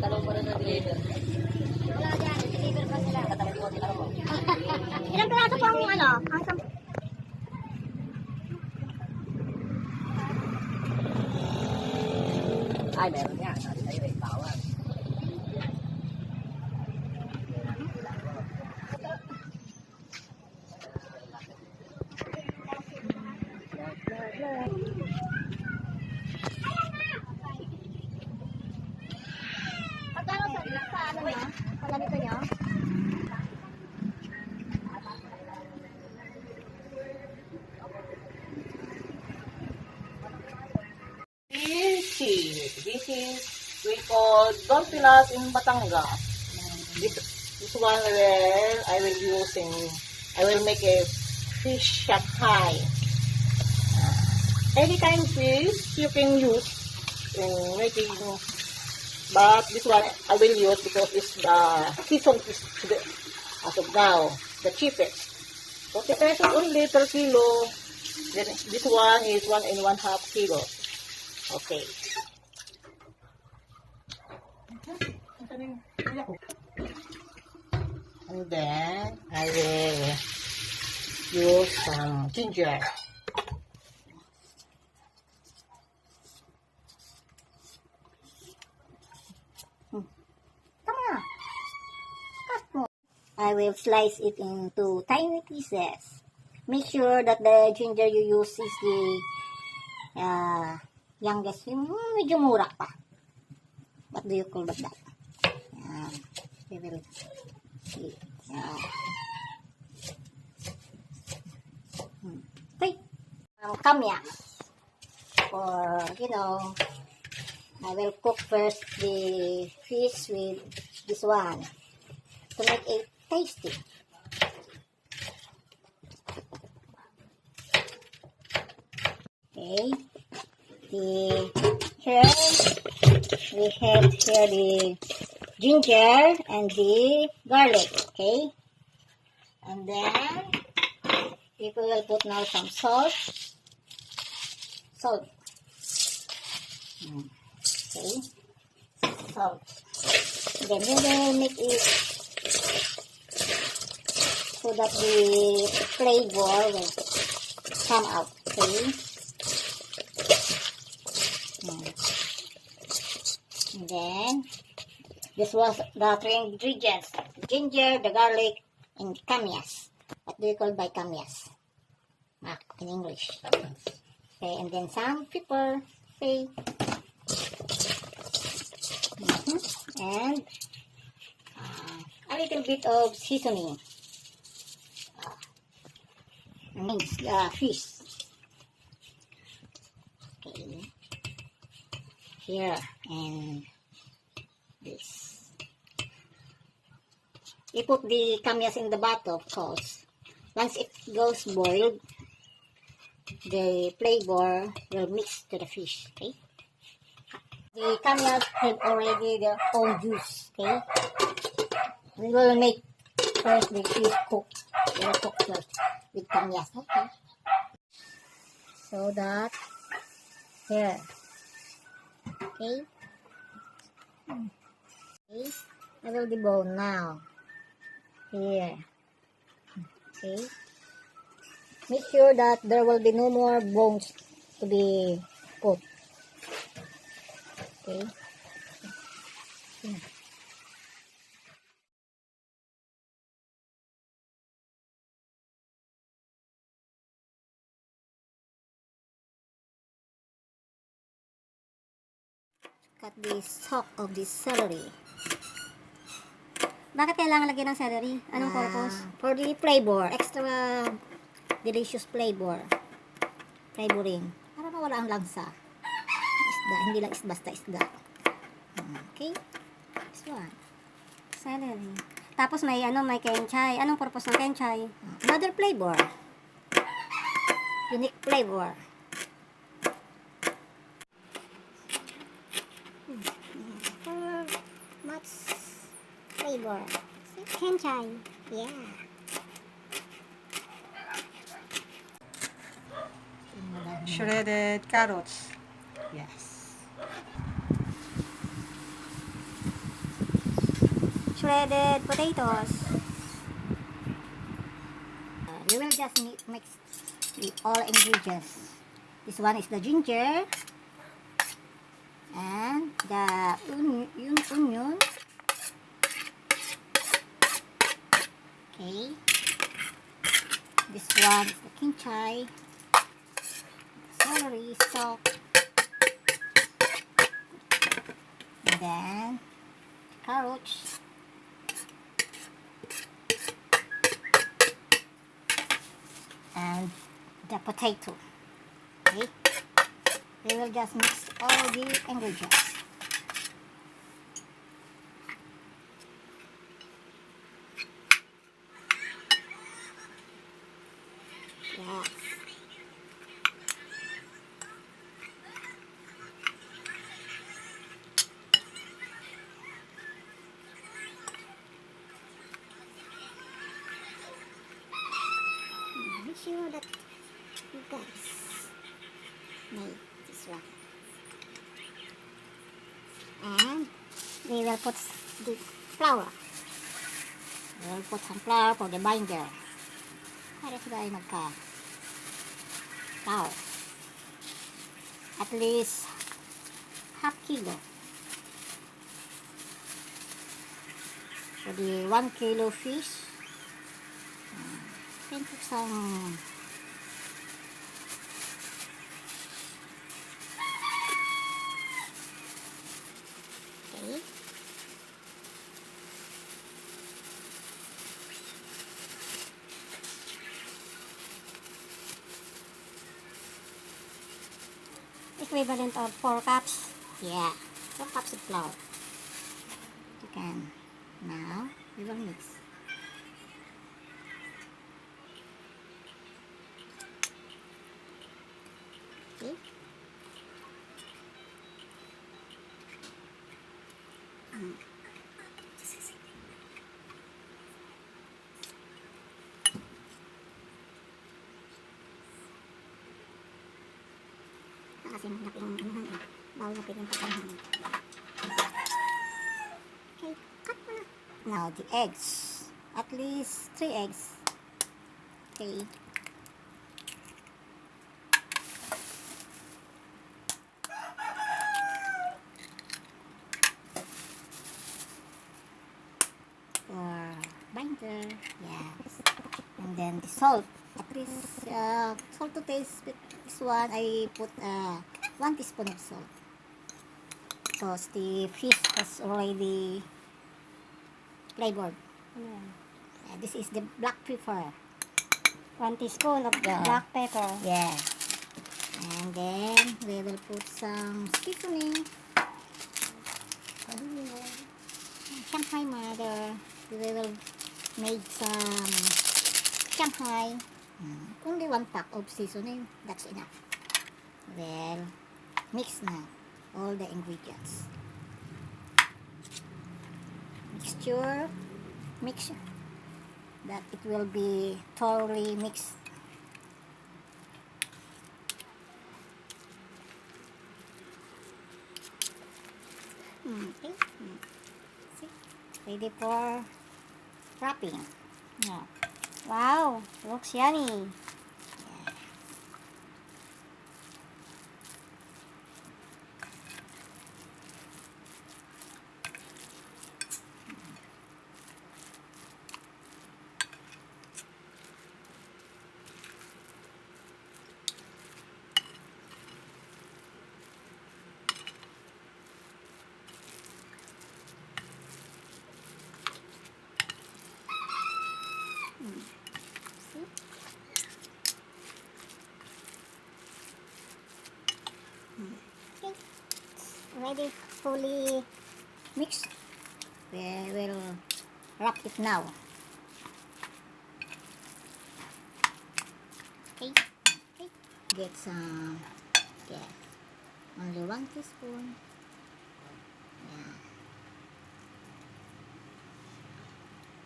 Talong pa rin sa deliver. Wala dyan, deliver pa sila. Ilang piraso po ang ano? Ang Ay, meron yan. Sabi tayo ay bawal. pagkano sa ano nyo? Sa ganito nyo? This is we call Dompilas in Batangas. This one I will make a fish Shanghai. Any kind of fish you can use in making, but this one I will use because it's the season fish as of now, the cheapest. 40 pesos only per kilo. Then this one is 1.5 kilo. Okay. And then I will use some ginger. I will slice it into tiny pieces. Make sure that the ginger you use is the youngest, yung medyo mura pa. What do you call that? We will see. Okay. Kamyas. Or, I will cook first the fish with this one to make it tasty. Okay. Here we have the ginger and the garlic. Okay. And then people will put now some salt. Okay. Salt. Then we will make it so that the flavor will come out. Okay. And then this was the three ingredients: ginger, the garlic, and kamyas. What do you call by kamyas? In English. Okay, and then some pepper. Okay. And a little bit of seasoning. Fish. Okay. Here and this. You put the kamyas in the bottle, of course. Once it goes boiled, the flavor will mix to the fish. Okay. The kamyas have already their own juice. Okay. We will make first the fish cook. We will cook first with kamyas. Okay. So that here. Okay. Okay. I will debone now. Here. Okay. Make sure that there will be no more bones to be put. Okay. Cut the stalk of the celery. Bakit kailangan lagyan ng celery? Anong purpose? For the flavor. Extra delicious flavor. Flavoring. Para mawala ang lansa. Isda. Hindi lang basta isda. Okay? This one. Celery. Tapos may kenchay. Anong purpose ng kenchay? Another flavor. Unique flavor. Much flavor. Kenchay. Yeah. Shredded carrots. Yes. shredded potatoes. We will just mix all ingredients. This one is the ginger and the onion. Okay. This one is the kimchi, celery, salt, and then carrots, and the potato. Okay. We will just mix all the ingredients. Yes. Make sure that you guys make this one. And we will put the flour. We will put some flour for the binder. Para sila ay magka-flour. At least half kilo. For the 1 kilo fish, think of some okay. Equivalent of 4 cups. Yeah, 4 cups of flour. You can. Now we will mix. Okay. Kasi naping bawal na pwedeng pagkahan. Okay, cut mo na. Now the eggs. At least 3 eggs. Okay. For binder. Yes. And then the salt. At least salt to taste. This one I put 1 teaspoon of salt. Because the fish was already flavored. This is the black pepper. 1 teaspoon of black pepper. Yeah. And then we will put some seasoning. Shanghai mother. We will make some Shanghai. Only 1 pack of seasoning. That's enough. Well, mix now all the ingredients. Mix that it will be thoroughly mixed. Okay. See? Ready for wrapping. Now, Wow, looks yummy. okay. It's already fully mixed. We will wrap it now. Okay. Okay. Get some. Yeah. Only 1 teaspoon. Yeah.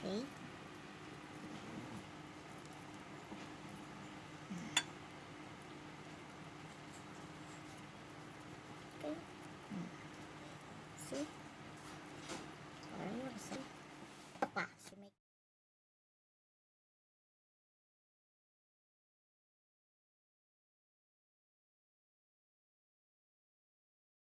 Okay. Okay. See?